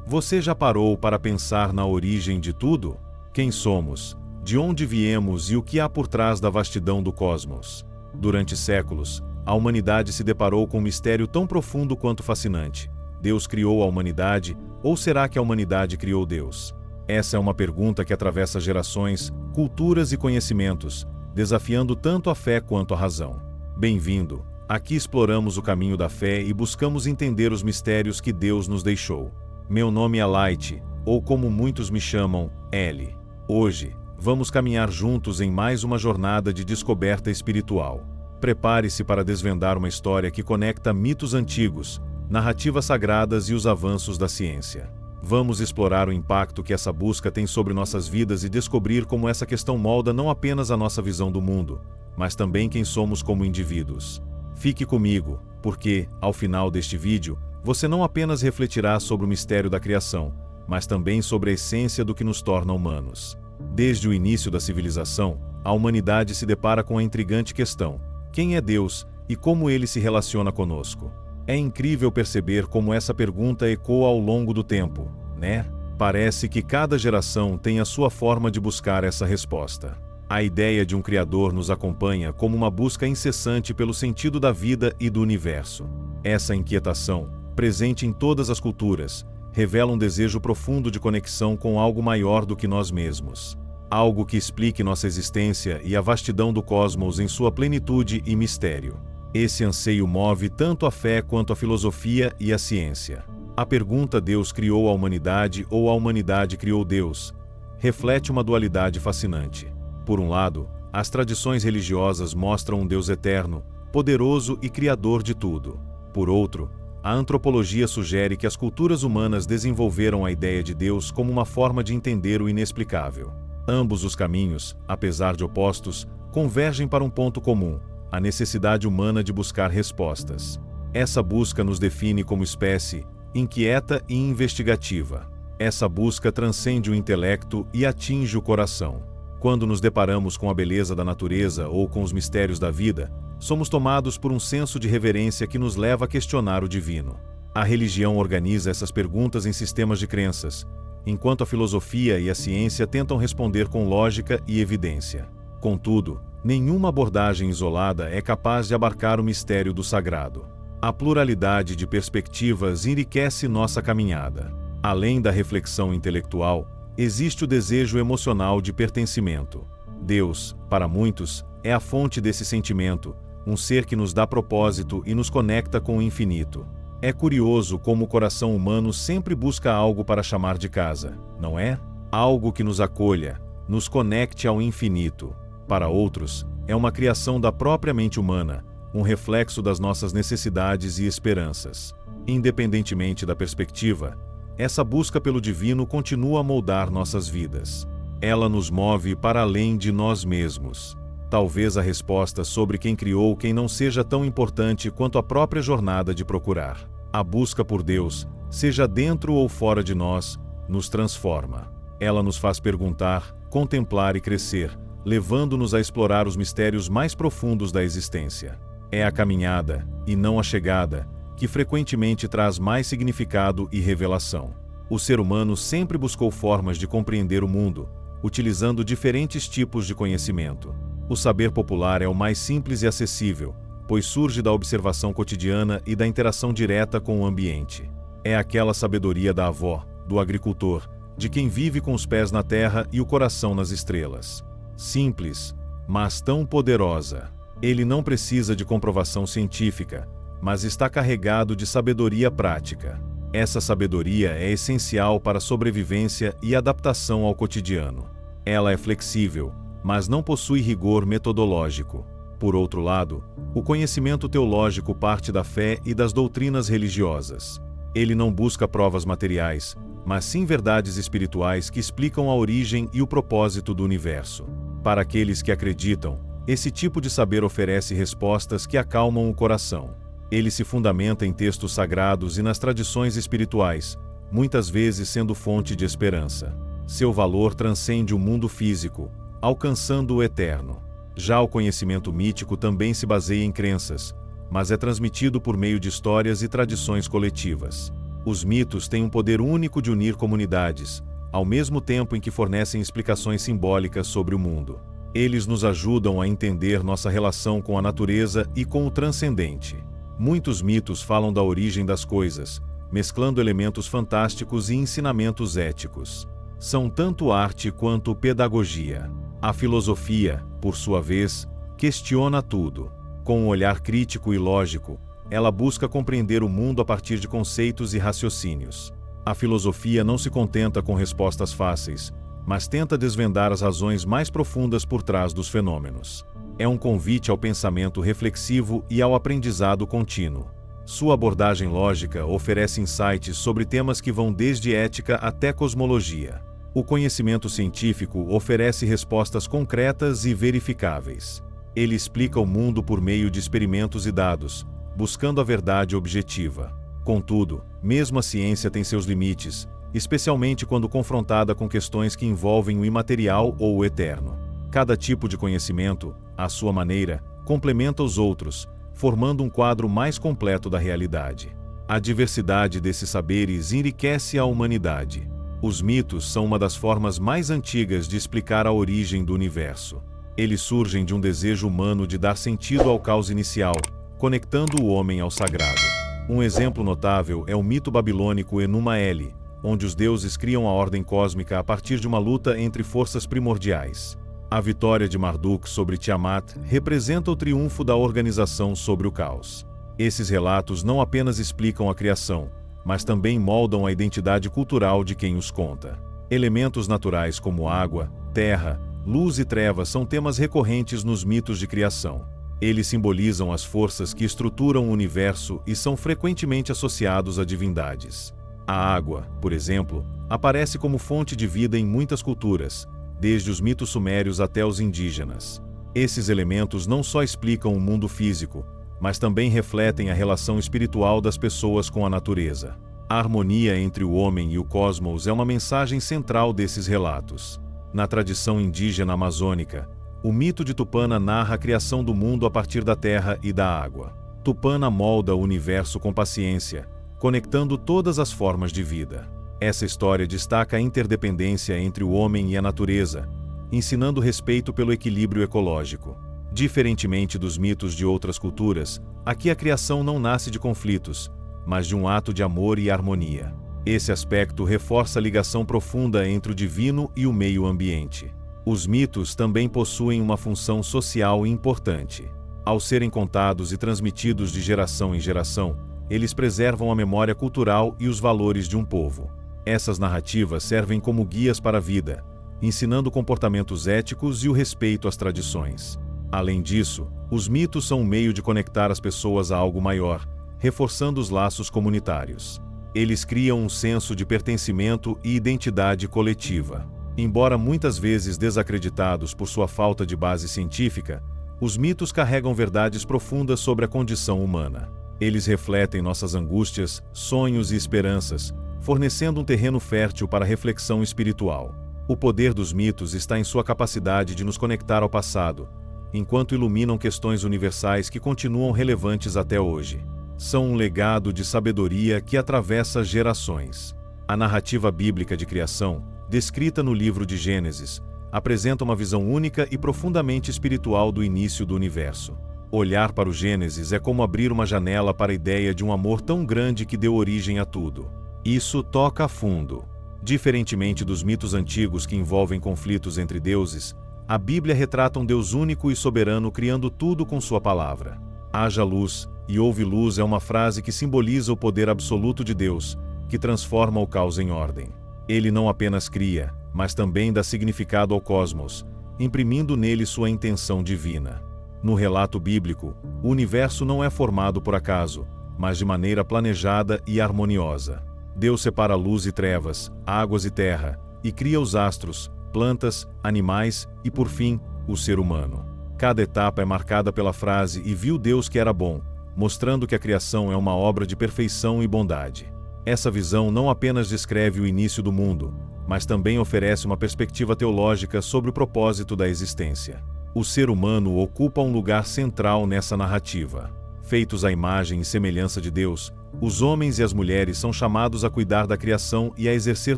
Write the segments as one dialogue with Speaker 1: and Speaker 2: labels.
Speaker 1: Você já parou para pensar na origem de tudo? Quem somos? De onde viemos e o que há por trás da vastidão do cosmos? Durante séculos, a humanidade se deparou com um mistério tão profundo quanto fascinante. Deus criou a humanidade, ou será que a humanidade criou Deus? Essa é uma pergunta que atravessa gerações, culturas e conhecimentos, desafiando tanto a fé quanto a razão. Bem-vindo! Aqui exploramos o caminho da fé e buscamos entender os mistérios que Deus nos deixou. Meu nome é Light, ou como muitos me chamam, L. Hoje, vamos caminhar juntos em mais uma jornada de descoberta espiritual. Prepare-se para desvendar uma história que conecta mitos antigos, narrativas sagradas e os avanços da ciência. Vamos explorar o impacto que essa busca tem sobre nossas vidas e descobrir como essa questão molda não apenas a nossa visão do mundo, mas também quem somos como indivíduos. Fique comigo, porque, ao final deste vídeo, você não apenas refletirá sobre o mistério da criação, mas também sobre a essência do que nos torna humanos. Desde o início da civilização, a humanidade se depara com a intrigante questão: quem é Deus e como ele se relaciona conosco? É incrível perceber como essa pergunta ecoa ao longo do tempo, né? Parece que cada geração tem a sua forma de buscar essa resposta. A ideia de um Criador nos acompanha como uma busca incessante pelo sentido da vida e do universo. Essa inquietação, presente em todas as culturas, revela um desejo profundo de conexão com algo maior do que nós mesmos. Algo que explique nossa existência e a vastidão do cosmos em sua plenitude e mistério. Esse anseio move tanto a fé quanto a filosofia e a ciência. A pergunta "Deus criou a humanidade ou a humanidade criou Deus?" reflete uma dualidade fascinante. Por um lado, as tradições religiosas mostram um Deus eterno, poderoso e criador de tudo. Por outro, a antropologia sugere que as culturas humanas desenvolveram a ideia de Deus como uma forma de entender o inexplicável. Ambos os caminhos, apesar de opostos, convergem para um ponto comum: a necessidade humana de buscar respostas. Essa busca nos define como espécie, inquieta e investigativa. Essa busca transcende o intelecto e atinge o coração. Quando nos deparamos com a beleza da natureza ou com os mistérios da vida, somos tomados por um senso de reverência que nos leva a questionar o divino. A religião organiza essas perguntas em sistemas de crenças, enquanto a filosofia e a ciência tentam responder com lógica e evidência. Contudo, nenhuma abordagem isolada é capaz de abarcar o mistério do sagrado. A pluralidade de perspectivas enriquece nossa caminhada. Além da reflexão intelectual, existe o desejo emocional de pertencimento. Deus, para muitos, é a fonte desse sentimento, um ser que nos dá propósito e nos conecta com o infinito. É curioso como o coração humano sempre busca algo para chamar de casa, não é? Algo que nos acolha, nos conecte ao infinito. Para outros, é uma criação da própria mente humana, um reflexo das nossas necessidades e esperanças. Independentemente da perspectiva, essa busca pelo divino continua a moldar nossas vidas. Ela nos move para além de nós mesmos. Talvez a resposta sobre quem criou quem não seja tão importante quanto a própria jornada de procurar. A busca por Deus, seja dentro ou fora de nós, nos transforma. Ela nos faz perguntar, contemplar e crescer, levando-nos a explorar os mistérios mais profundos da existência. É a caminhada, e não a chegada, que frequentemente traz mais significado e revelação. O ser humano sempre buscou formas de compreender o mundo, utilizando diferentes tipos de conhecimento. O saber popular é o mais simples e acessível, pois surge da observação cotidiana e da interação direta com o ambiente. É aquela sabedoria da avó, do agricultor, de quem vive com os pés na terra e o coração nas estrelas. Simples, mas tão poderosa. Ele não precisa de comprovação científica, mas está carregado de sabedoria prática. Essa sabedoria é essencial para a sobrevivência e adaptação ao cotidiano. Ela é flexível, mas não possui rigor metodológico. Por outro lado, o conhecimento teológico parte da fé e das doutrinas religiosas. Ele não busca provas materiais, mas sim verdades espirituais que explicam a origem e o propósito do universo. Para aqueles que acreditam, esse tipo de saber oferece respostas que acalmam o coração. Ele se fundamenta em textos sagrados e nas tradições espirituais, muitas vezes sendo fonte de esperança. Seu valor transcende o mundo físico, alcançando o eterno. Já o conhecimento mítico também se baseia em crenças, mas é transmitido por meio de histórias e tradições coletivas. Os mitos têm um poder único de unir comunidades, ao mesmo tempo em que fornecem explicações simbólicas sobre o mundo. Eles nos ajudam a entender nossa relação com a natureza e com o transcendente. Muitos mitos falam da origem das coisas, mesclando elementos fantásticos e ensinamentos éticos. São tanto arte quanto pedagogia. A filosofia, por sua vez, questiona tudo. Com um olhar crítico e lógico, ela busca compreender o mundo a partir de conceitos e raciocínios. A filosofia não se contenta com respostas fáceis, mas tenta desvendar as razões mais profundas por trás dos fenômenos. É um convite ao pensamento reflexivo e ao aprendizado contínuo. Sua abordagem lógica oferece insights sobre temas que vão desde ética até cosmologia. O conhecimento científico oferece respostas concretas e verificáveis. Ele explica o mundo por meio de experimentos e dados, buscando a verdade objetiva. Contudo, mesmo a ciência tem seus limites, especialmente quando confrontada com questões que envolvem o imaterial ou o eterno. Cada tipo de conhecimento, à sua maneira, complementa os outros, formando um quadro mais completo da realidade. A diversidade desses saberes enriquece a humanidade. Os mitos são uma das formas mais antigas de explicar a origem do universo. Eles surgem de um desejo humano de dar sentido ao caos inicial, conectando o homem ao sagrado. Um exemplo notável é o mito babilônico Enuma-Eli, onde os deuses criam a ordem cósmica a partir de uma luta entre forças primordiais. A vitória de Marduk sobre Tiamat representa o triunfo da organização sobre o caos. Esses relatos não apenas explicam a criação, mas também moldam a identidade cultural de quem os conta. Elementos naturais como água, terra, luz e trevas são temas recorrentes nos mitos de criação. Eles simbolizam as forças que estruturam o universo e são frequentemente associados a divindades. A água, por exemplo, aparece como fonte de vida em muitas culturas, desde os mitos sumérios até os indígenas. Esses elementos não só explicam o mundo físico, mas também refletem a relação espiritual das pessoas com a natureza. A harmonia entre o homem e o cosmos é uma mensagem central desses relatos. Na tradição indígena amazônica, o mito de Tupã narra a criação do mundo a partir da terra e da água. Tupã molda o universo com paciência, conectando todas as formas de vida. Essa história destaca a interdependência entre o homem e a natureza, ensinando respeito pelo equilíbrio ecológico. Diferentemente dos mitos de outras culturas, aqui a criação não nasce de conflitos, mas de um ato de amor e harmonia. Esse aspecto reforça a ligação profunda entre o divino e o meio ambiente. Os mitos também possuem uma função social importante. Ao serem contados e transmitidos de geração em geração, eles preservam a memória cultural e os valores de um povo. Essas narrativas servem como guias para a vida, ensinando comportamentos éticos e o respeito às tradições. Além disso, os mitos são um meio de conectar as pessoas a algo maior, reforçando os laços comunitários. Eles criam um senso de pertencimento e identidade coletiva. Embora muitas vezes desacreditados por sua falta de base científica, os mitos carregam verdades profundas sobre a condição humana. Eles refletem nossas angústias, sonhos e esperanças, fornecendo um terreno fértil para a reflexão espiritual. O poder dos mitos está em sua capacidade de nos conectar ao passado, enquanto iluminam questões universais que continuam relevantes até hoje. São um legado de sabedoria que atravessa gerações. A narrativa bíblica de criação, descrita no livro de Gênesis, apresenta uma visão única e profundamente espiritual do início do universo. Olhar para o Gênesis é como abrir uma janela para a ideia de um amor tão grande que deu origem a tudo. Isso toca a fundo. Diferentemente dos mitos antigos que envolvem conflitos entre deuses, a Bíblia retrata um Deus único e soberano criando tudo com sua palavra. Haja luz, e houve luz é uma frase que simboliza o poder absoluto de Deus, que transforma o caos em ordem. Ele não apenas cria, mas também dá significado ao cosmos, imprimindo nele sua intenção divina. No relato bíblico, o universo não é formado por acaso, mas de maneira planejada e harmoniosa. Deus separa luz e trevas, águas e terra, e cria os astros, plantas, animais e, por fim, o ser humano. Cada etapa é marcada pela frase "e viu Deus que era bom", mostrando que a criação é uma obra de perfeição e bondade. Essa visão não apenas descreve o início do mundo, mas também oferece uma perspectiva teológica sobre o propósito da existência. O ser humano ocupa um lugar central nessa narrativa. Feitos à imagem e semelhança de Deus, Os homens e as mulheres são chamados a cuidar da criação e a exercer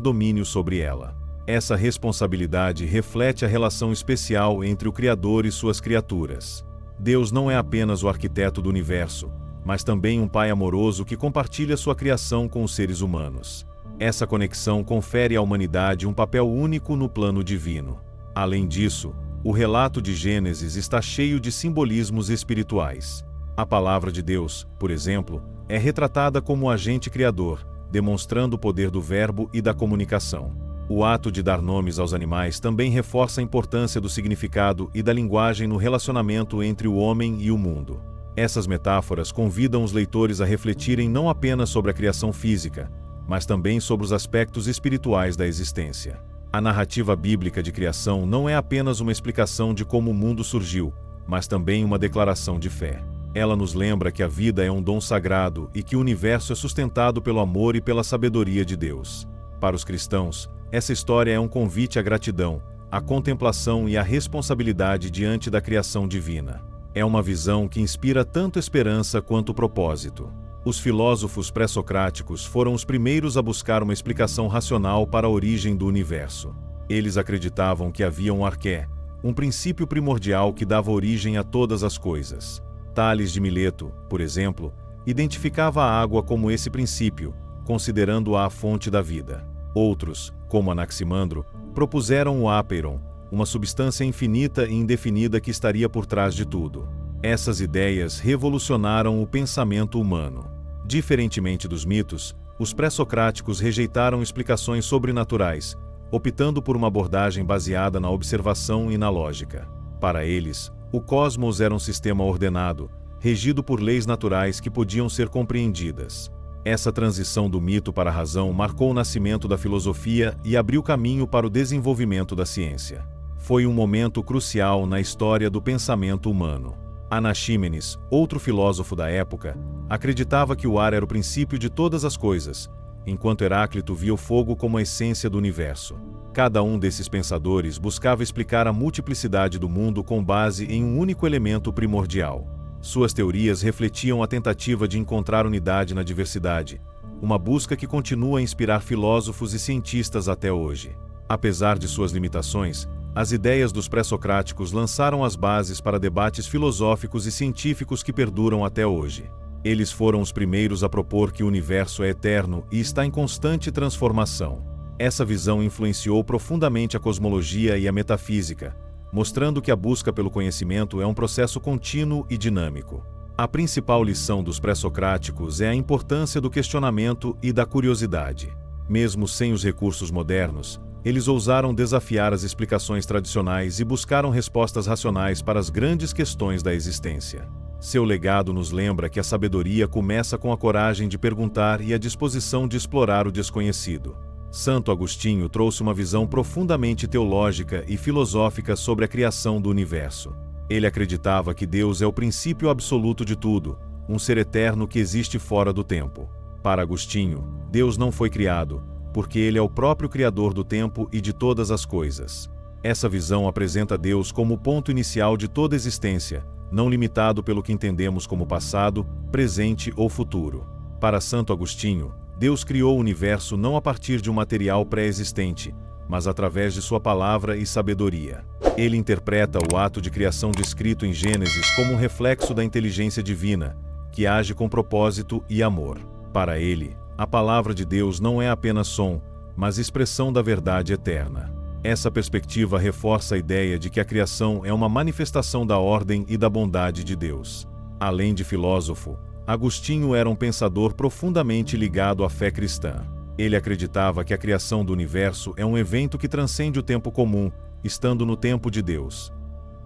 Speaker 1: domínio sobre ela. Essa responsabilidade reflete a relação especial entre o Criador e suas criaturas. Deus não é apenas o arquiteto do universo, mas também um Pai amoroso que compartilha sua criação com os seres humanos. Essa conexão confere à humanidade um papel único no plano divino. Além disso, o relato de Gênesis está cheio de simbolismos espirituais. A palavra de Deus, por exemplo, é retratada como um agente criador, demonstrando o poder do verbo e da comunicação. O ato de dar nomes aos animais também reforça a importância do significado e da linguagem no relacionamento entre o homem e o mundo. Essas metáforas convidam os leitores a refletirem não apenas sobre a criação física, mas também sobre os aspectos espirituais da existência. A narrativa bíblica de criação não é apenas uma explicação de como o mundo surgiu, mas também uma declaração de fé. Ela nos lembra que a vida é um dom sagrado e que o universo é sustentado pelo amor e pela sabedoria de Deus. Para os cristãos, essa história é um convite à gratidão, à contemplação e à responsabilidade diante da criação divina. É uma visão que inspira tanto esperança quanto propósito. Os filósofos pré-socráticos foram os primeiros a buscar uma explicação racional para a origem do universo. Eles acreditavam que havia um arqué, um princípio primordial que dava origem a todas as coisas. Tales de Mileto, por exemplo, identificava a água como esse princípio, considerando-a a fonte da vida. Outros, como Anaximandro, propuseram o ápeiron, uma substância infinita e indefinida que estaria por trás de tudo. Essas ideias revolucionaram o pensamento humano. Diferentemente dos mitos, os pré-socráticos rejeitaram explicações sobrenaturais, optando por uma abordagem baseada na observação e na lógica. Para eles, o cosmos era um sistema ordenado, regido por leis naturais que podiam ser compreendidas. Essa transição do mito para a razão marcou o nascimento da filosofia e abriu caminho para o desenvolvimento da ciência. Foi um momento crucial na história do pensamento humano. Anaxímenes, outro filósofo da época, acreditava que o ar era o princípio de todas as coisas, enquanto Heráclito via o fogo como a essência do universo. Cada um desses pensadores buscava explicar a multiplicidade do mundo com base em um único elemento primordial. Suas teorias refletiam a tentativa de encontrar unidade na diversidade, uma busca que continua a inspirar filósofos e cientistas até hoje. Apesar de suas limitações, as ideias dos pré-socráticos lançaram as bases para debates filosóficos e científicos que perduram até hoje. Eles foram os primeiros a propor que o universo é eterno e está em constante transformação. Essa visão influenciou profundamente a cosmologia e a metafísica, mostrando que a busca pelo conhecimento é um processo contínuo e dinâmico. A principal lição dos pré-socráticos é a importância do questionamento e da curiosidade. Mesmo sem os recursos modernos, eles ousaram desafiar as explicações tradicionais e buscaram respostas racionais para as grandes questões da existência. Seu legado nos lembra que a sabedoria começa com a coragem de perguntar e a disposição de explorar o desconhecido. Santo Agostinho trouxe uma visão profundamente teológica e filosófica sobre a criação do universo. Ele acreditava que Deus é o princípio absoluto de tudo, um ser eterno que existe fora do tempo. Para Agostinho, Deus não foi criado, porque ele é o próprio Criador do tempo e de todas as coisas. Essa visão apresenta Deus como o ponto inicial de toda existência, não limitado pelo que entendemos como passado, presente ou futuro. Para Santo Agostinho, Deus criou o universo não a partir de um material pré-existente, mas através de sua palavra e sabedoria. Ele interpreta o ato de criação descrito em Gênesis como um reflexo da inteligência divina, que age com propósito e amor. Para ele, a palavra de Deus não é apenas som, mas expressão da verdade eterna. Essa perspectiva reforça a ideia de que a criação é uma manifestação da ordem e da bondade de Deus. Além de filósofo, Agostinho era um pensador profundamente ligado à fé cristã. Ele acreditava que a criação do universo é um evento que transcende o tempo comum, estando no tempo de Deus.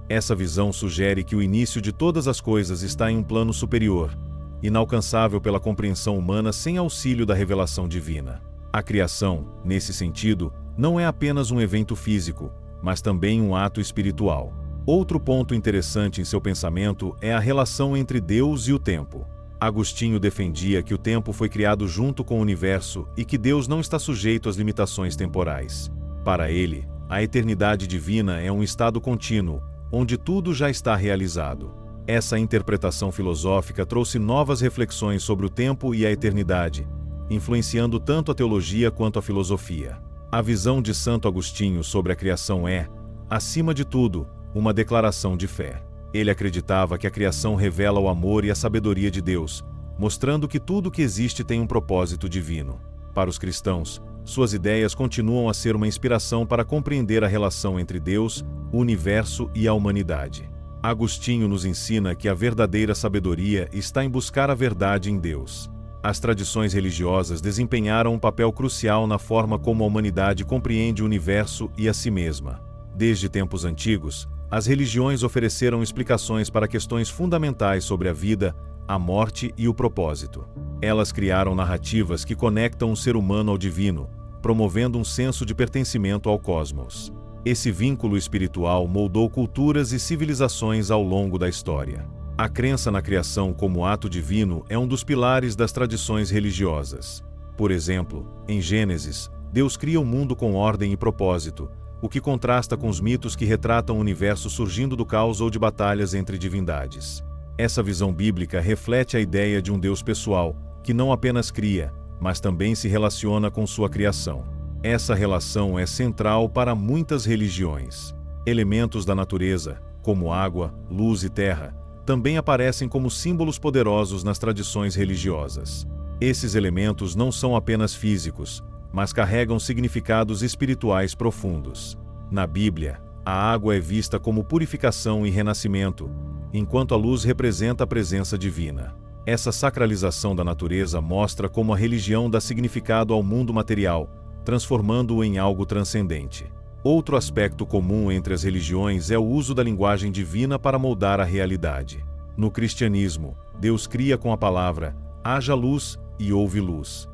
Speaker 1: Essa visão sugere que o início de todas as coisas está em um plano superior, inalcançável pela compreensão humana sem auxílio da revelação divina. A criação, nesse sentido, não é apenas um evento físico, mas também um ato espiritual. Outro ponto interessante em seu pensamento é a relação entre Deus e o tempo. Agostinho defendia que o tempo foi criado junto com o universo e que Deus não está sujeito às limitações temporais. Para ele, a eternidade divina é um estado contínuo, onde tudo já está realizado. Essa interpretação filosófica trouxe novas reflexões sobre o tempo e a eternidade, influenciando tanto a teologia quanto a filosofia. A visão de Santo Agostinho sobre a criação é, acima de tudo, uma declaração de fé. Ele acreditava que a criação revela o amor e a sabedoria de Deus, mostrando que tudo que existe tem um propósito divino. Para os cristãos, suas ideias continuam a ser uma inspiração para compreender a relação entre Deus, o universo e a humanidade. Agostinho nos ensina que a verdadeira sabedoria está em buscar a verdade em Deus. As tradições religiosas desempenharam um papel crucial na forma como a humanidade compreende o universo e a si mesma. Desde tempos antigos, as religiões ofereceram explicações para questões fundamentais sobre a vida, a morte e o propósito. Elas criaram narrativas que conectam o ser humano ao divino, promovendo um senso de pertencimento ao cosmos. Esse vínculo espiritual moldou culturas e civilizações ao longo da história. A crença na criação como ato divino é um dos pilares das tradições religiosas. Por exemplo, em Gênesis, Deus cria o mundo com ordem e propósito, o que contrasta com os mitos que retratam o universo surgindo do caos ou de batalhas entre divindades. Essa visão bíblica reflete a ideia de um Deus pessoal, que não apenas cria, mas também se relaciona com sua criação. Essa relação é central para muitas religiões. Elementos da natureza, como água, luz e terra, também aparecem como símbolos poderosos nas tradições religiosas. Esses elementos não são apenas físicos, mas carregam significados espirituais profundos. Na Bíblia, a água é vista como purificação e renascimento, enquanto a luz representa a presença divina. Essa sacralização da natureza mostra como a religião dá significado ao mundo material, transformando-o em algo transcendente. Outro aspecto comum entre as religiões é o uso da linguagem divina para moldar a realidade. No cristianismo, Deus cria com a palavra, haja luz e houve luz.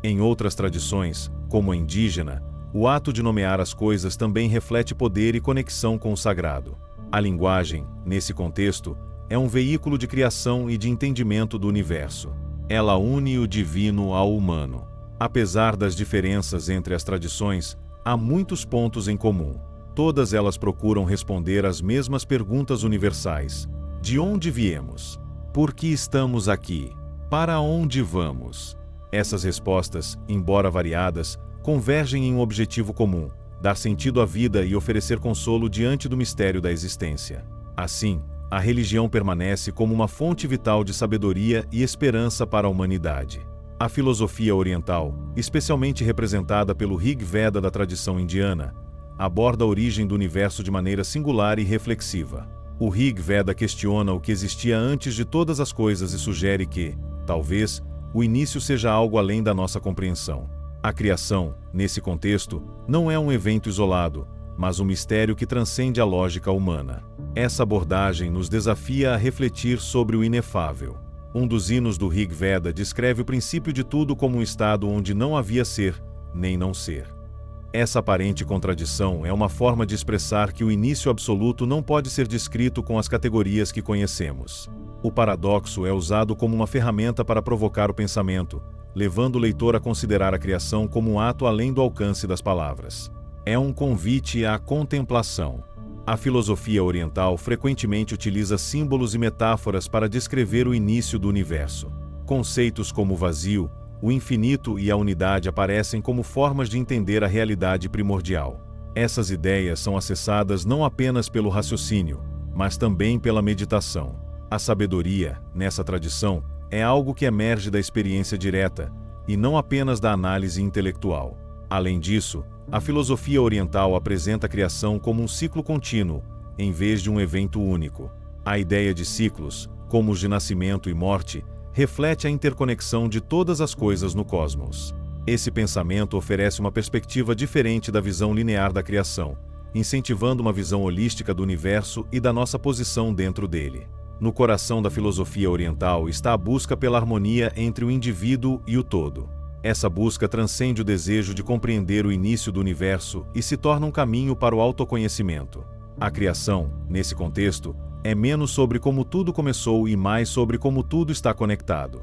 Speaker 1: Em outras tradições, como a indígena, o ato de nomear as coisas também reflete poder e conexão com o sagrado. A linguagem, nesse contexto, é um veículo de criação e de entendimento do universo. Ela une o divino ao humano. Apesar das diferenças entre as tradições, há muitos pontos em comum. Todas elas procuram responder às mesmas perguntas universais. De onde viemos? Por que estamos aqui? Para onde vamos? Essas respostas, embora variadas, convergem em um objetivo comum: dar sentido à vida e oferecer consolo diante do mistério da existência. Assim, a religião permanece como uma fonte vital de sabedoria e esperança para a humanidade. A filosofia oriental, especialmente representada pelo Rig Veda da tradição indiana, aborda a origem do universo de maneira singular e reflexiva. O Rig Veda questiona o que existia antes de todas as coisas e sugere que, talvez, o início seja algo além da nossa compreensão. A criação, nesse contexto, não é um evento isolado, mas um mistério que transcende a lógica humana. Essa abordagem nos desafia a refletir sobre o inefável. Um dos hinos do Rig Veda descreve o princípio de tudo como um estado onde não havia ser, nem não ser. Essa aparente contradição é uma forma de expressar que o início absoluto não pode ser descrito com as categorias que conhecemos. O paradoxo é usado como uma ferramenta para provocar o pensamento, levando o leitor a considerar a criação como um ato além do alcance das palavras. É um convite à contemplação. A filosofia oriental frequentemente utiliza símbolos e metáforas para descrever o início do universo. Conceitos como o vazio, o infinito e a unidade aparecem como formas de entender a realidade primordial. Essas ideias são acessadas não apenas pelo raciocínio, mas também pela meditação. A sabedoria, nessa tradição, é algo que emerge da experiência direta, e não apenas da análise intelectual. Além disso, a filosofia oriental apresenta a criação como um ciclo contínuo, em vez de um evento único. A ideia de ciclos, como os de nascimento e morte, reflete a interconexão de todas as coisas no cosmos. Esse pensamento oferece uma perspectiva diferente da visão linear da criação, incentivando uma visão holística do universo e da nossa posição dentro dele. No coração da filosofia oriental está a busca pela harmonia entre o indivíduo e o todo. Essa busca transcende o desejo de compreender o início do universo e se torna um caminho para o autoconhecimento. A criação, nesse contexto, é menos sobre como tudo começou e mais sobre como tudo está conectado.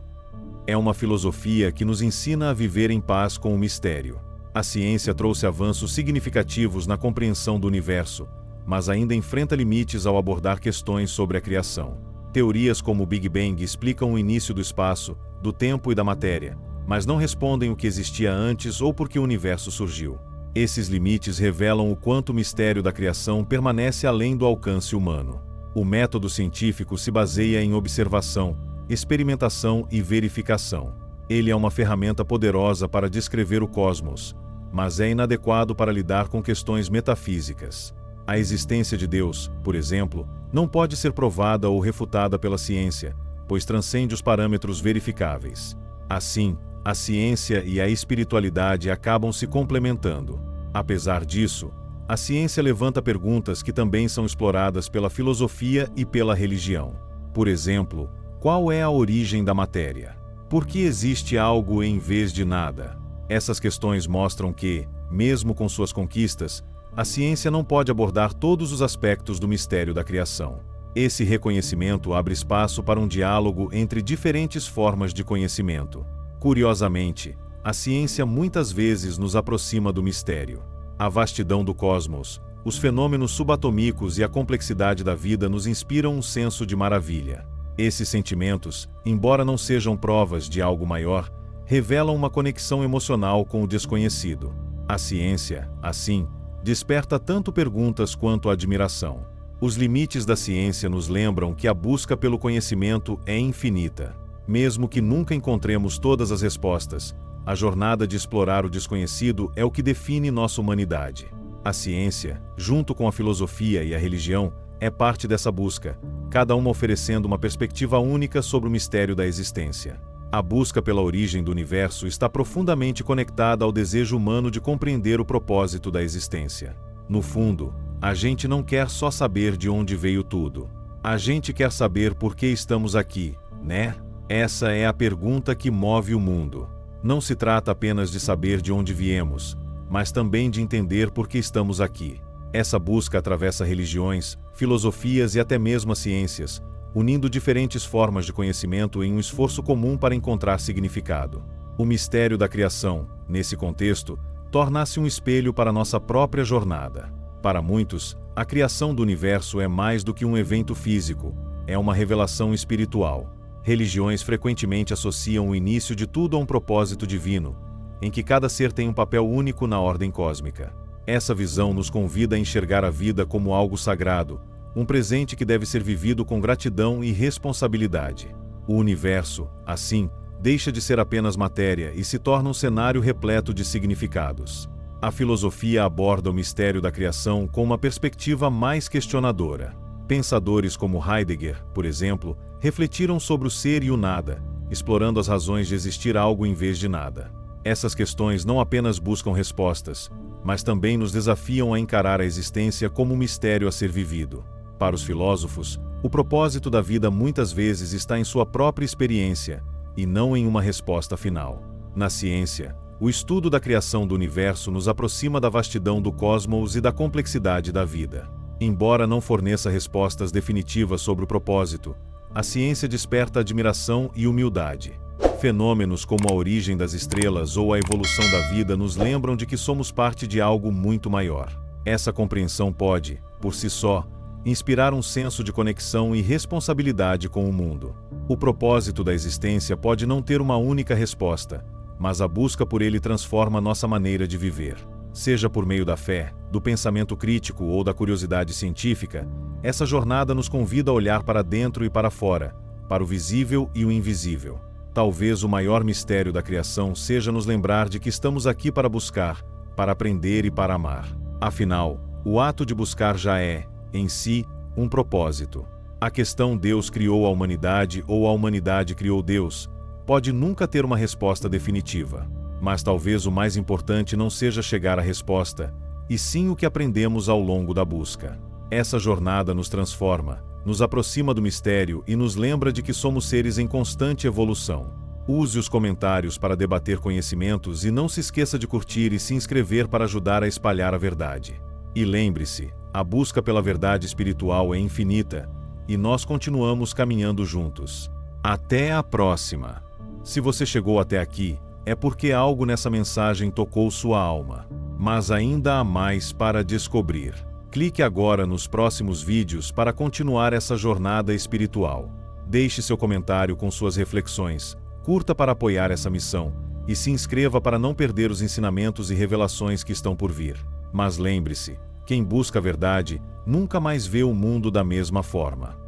Speaker 1: É uma filosofia que nos ensina a viver em paz com o mistério. A ciência trouxe avanços significativos na compreensão do universo, mas ainda enfrenta limites ao abordar questões sobre a criação. Teorias como o Big Bang explicam o início do espaço, do tempo e da matéria, mas não respondem o que existia antes ou por que o universo surgiu. Esses limites revelam o quanto o mistério da criação permanece além do alcance humano. O método científico se baseia em observação, experimentação e verificação. Ele é uma ferramenta poderosa para descrever o cosmos, mas é inadequado para lidar com questões metafísicas. A existência de Deus, por exemplo, não pode ser provada ou refutada pela ciência, pois transcende os parâmetros verificáveis. Assim, a ciência e a espiritualidade acabam se complementando. Apesar disso, a ciência levanta perguntas que também são exploradas pela filosofia e pela religião. Por exemplo, qual é a origem da matéria? Por que existe algo em vez de nada? Essas questões mostram que, mesmo com suas conquistas, a ciência não pode abordar todos os aspectos do mistério da criação. Esse reconhecimento abre espaço para um diálogo entre diferentes formas de conhecimento. Curiosamente, a ciência muitas vezes nos aproxima do mistério. A vastidão do cosmos, os fenômenos subatômicos e a complexidade da vida nos inspiram um senso de maravilha. Esses sentimentos, embora não sejam provas de algo maior, revelam uma conexão emocional com o desconhecido. A ciência, assim, desperta tanto perguntas quanto admiração. Os limites da ciência nos lembram que a busca pelo conhecimento é infinita. Mesmo que nunca encontremos todas as respostas, a jornada de explorar o desconhecido é o que define nossa humanidade. A ciência, junto com a filosofia e a religião, é parte dessa busca, cada uma oferecendo uma perspectiva única sobre o mistério da existência. A busca pela origem do universo está profundamente conectada ao desejo humano de compreender o propósito da existência. No fundo, a gente não quer só saber de onde veio tudo. A gente quer saber por que estamos aqui, né? Essa é a pergunta que move o mundo. Não se trata apenas de saber de onde viemos, mas também de entender por que estamos aqui. Essa busca atravessa religiões, filosofias e até mesmo as ciências, unindo diferentes formas de conhecimento em um esforço comum para encontrar significado. O mistério da criação, nesse contexto, torna-se um espelho para nossa própria jornada. Para muitos, a criação do universo é mais do que um evento físico, é uma revelação espiritual. Religiões frequentemente associam o início de tudo a um propósito divino, em que cada ser tem um papel único na ordem cósmica. Essa visão nos convida a enxergar a vida como algo sagrado, um presente que deve ser vivido com gratidão e responsabilidade. O universo, assim, deixa de ser apenas matéria e se torna um cenário repleto de significados. A filosofia aborda o mistério da criação com uma perspectiva mais questionadora. Pensadores como Heidegger, por exemplo, refletiram sobre o ser e o nada, explorando as razões de existir algo em vez de nada. Essas questões não apenas buscam respostas, mas também nos desafiam a encarar a existência como um mistério a ser vivido. Para os filósofos, o propósito da vida muitas vezes está em sua própria experiência, e não em uma resposta final. Na ciência, o estudo da criação do universo nos aproxima da vastidão do cosmos e da complexidade da vida. Embora não forneça respostas definitivas sobre o propósito, a ciência desperta admiração e humildade. Fenômenos como a origem das estrelas ou a evolução da vida nos lembram de que somos parte de algo muito maior. Essa compreensão pode, por si só, inspirar um senso de conexão e responsabilidade com o mundo. O propósito da existência pode não ter uma única resposta, mas a busca por ele transforma nossa maneira de viver. Seja por meio da fé, do pensamento crítico ou da curiosidade científica, essa jornada nos convida a olhar para dentro e para fora, para o visível e o invisível. Talvez o maior mistério da criação seja nos lembrar de que estamos aqui para buscar, para aprender e para amar. Afinal, o ato de buscar já é, em si, um propósito. A questão Deus criou a humanidade ou a humanidade criou Deus pode nunca ter uma resposta definitiva. Mas talvez o mais importante não seja chegar à resposta, e sim o que aprendemos ao longo da busca. Essa jornada nos transforma, nos aproxima do mistério e nos lembra de que somos seres em constante evolução. Use os comentários para debater conhecimentos e não se esqueça de curtir e se inscrever para ajudar a espalhar a verdade. E lembre-se, a busca pela verdade espiritual é infinita, e nós continuamos caminhando juntos. Até a próxima! Se você chegou até aqui, é porque algo nessa mensagem tocou sua alma. Mas ainda há mais para descobrir. Clique agora nos próximos vídeos para continuar essa jornada espiritual. Deixe seu comentário com suas reflexões, curta para apoiar essa missão, e se inscreva para não perder os ensinamentos e revelações que estão por vir. Mas lembre-se, quem busca a verdade, nunca mais vê o mundo da mesma forma.